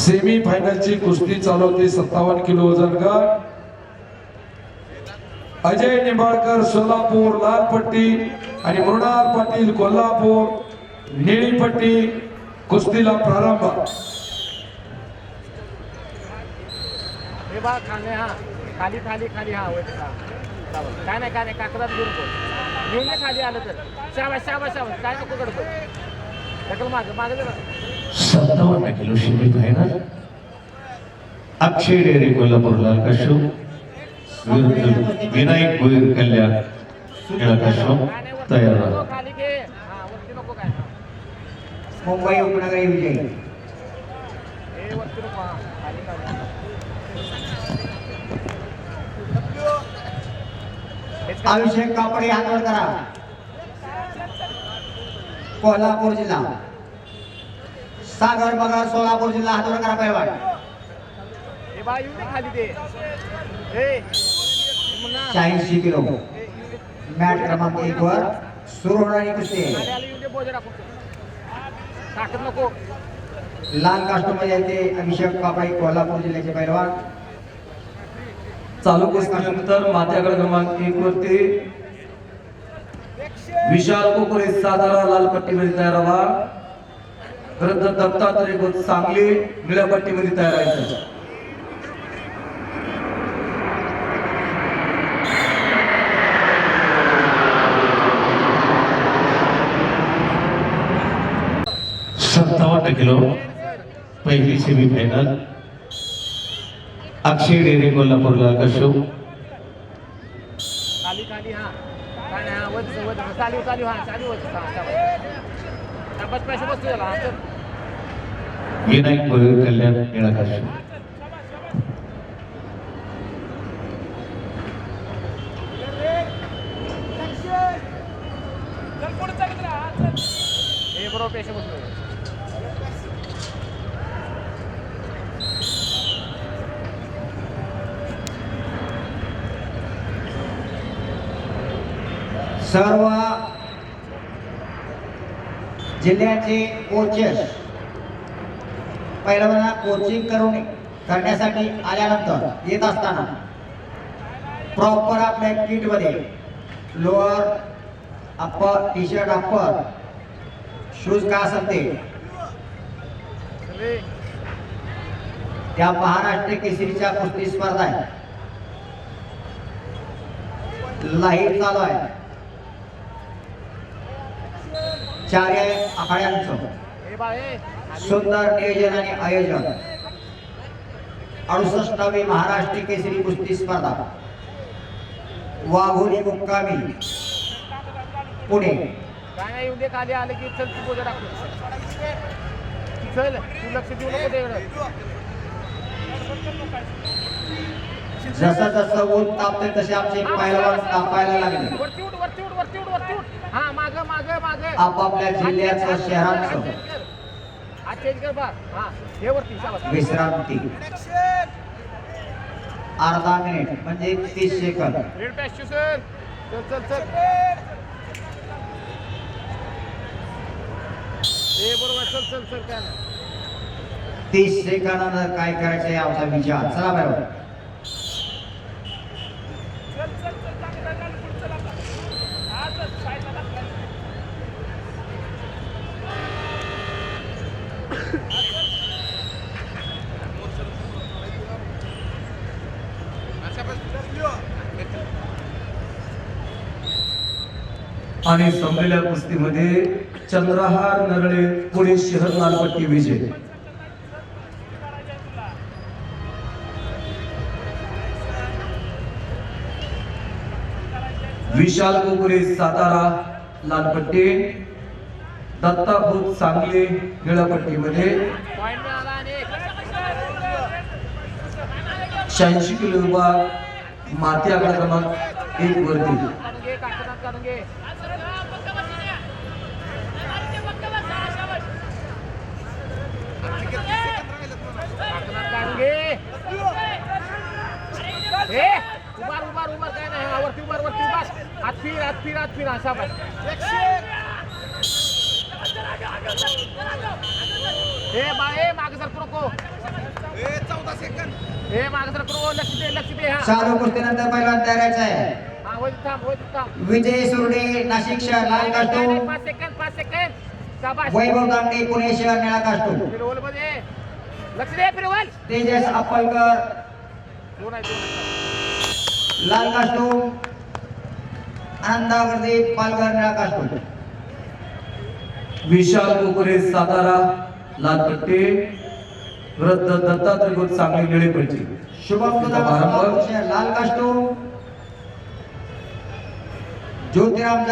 Semi फायनलची कुस्ती चालू होती 57 किलो वजन गट. अजय निंबाळकर सोलापूर लाल पट्टी आणि मृणाल पाटील कोल्हापूर निळी पट्टी. कुस्तीला प्रारंभ. हे बा खाली हा खाली खाली खाली हा काय नाही काकडात घेऊन खाली आलं तर शाबाश शाबाश शाबाश काय नको कडतो ढकल मागे जरा. 57 किलो सेमी फायनल. अक्षय डेरे कोल्हापूर लाल कशो विरुद्ध विनायक भोईर कल्याण निळा कशो तयार राहा. खाली घे हा वरती नको काय मुंबई उपनगरी विजयी हे वरती नको हा खाली खाली. अभिषेक कापडे हातवर करा. कोल्हापूर जिल्हा. सागर बगर सोलापूर जिल्हा हातवर करा पैलवान. हे बा येऊ दे खाली दे हे 86 किलो मॅट क्रमांक 1 वर सुरू होणारी कुस्ती. खाली आली येऊ दे बोजे टाकून ताकद नको. लाल कास्टूम मध्ये येते अभिषेक कापडे कोल्हापूर जिल्ह्याचे पैलवान. चालू कुस्तीनंतर माथ्यागड क्रमांक 1 वरती विशाल कोकरे सातारा लाल पट्टीमध्ये तयार व्हा. विरुद्ध दत्तात्रय गोत सांगली निळ्या पट्टीमध्ये तयार व्हायचं. किलो पहिली सेमी फायनल. अक्षय डेरे कोल्हापूर लाल कशो खाली खाली हा काय नाही हा वज चालू हा चालू वज शाबाश पैसे बसतो त्याला हा चल. विनायक भोईर कल्याण निळा कशो. हे बरोबर पैसे बसतो. सर्व जिल्ह्याचे कोचेस पैलवानांना कोचिंग करण्यासाठी आल्यानंतर येत असताना प्रॉपर आपल्या किट मध्ये lower upper T shirt upper shoes काय असेल ते त्या महाराष्ट्र केसरीच्या कुस्ती स्पर्धा आहे. लाईव्ह चालू आहे. 4 आखाड्यांचं हे बा हे सुंदर नियोजन आणि आयोजन. 68वी महाराष्ट्र केसरी कुस्ती स्पर्धा वाघोली मुक्कामी पुणे. काय नाही येऊ दे खाली आले की चल तू बोजा टाकतो चल तू लक्ष देऊ नको तेवढं. जसं जसं ऊन तापते तसे आमचे पैलवान तापायला लागले. वरती उठ हा माग आपापल्या जिल्ह्याचं शहराचं हा चेंज कर बा हा हे वरती शाबास. विश्रांती. अर्धा मिनिट म्हणजे 30 सेकंद. रेड पॅश सर चल हे बरोबर चल काय नाही. 30 सेकंदानंतर काय करायचंय आमचा विचार. चला बरोबर. आणि संपलेल्या कुस्तीमध्ये चंद्रहार नरळे पुणे शहर लाल पट्टी विजय. विशाल कोकरे सातारा लाल पट्टी दत्ता खोत सांगली निळ्या पट्टीमध्ये. पॉइंट मिळाला आणि 86 किलो विभाग माथ्यागड क्रमांक 1 वरती. काढून घे काढून घे. काढून घे हे उभार काय नाही हा वरती उभार हात फिर हा शाबास. हे बाय मागे सर नको हे मागे सर करू लक्ष दे हा चालू कुस्तीनंतर पहिलवान तयारायचा आहे हा वरती थांब विजय सुरडे नाशिक शहर लाल कास्टूम 5 सेकंद शाबाश वैभव दांडे पुणे शहर निळा कास्टूम फिरवल मध्ये लक्ष दे फिरवल तेजस अप्पलकर दोन आहे लाल कास्टूम आनंदावर्दी पालघर निळा कास्टूम विशाल कोकरे सातारा लाल पट्टी वृद्ध दत्तात्रय गोत सांगली निळी पट्टी शुभम सुदाम समारंभ लाल कास्टूम ज्योतिराम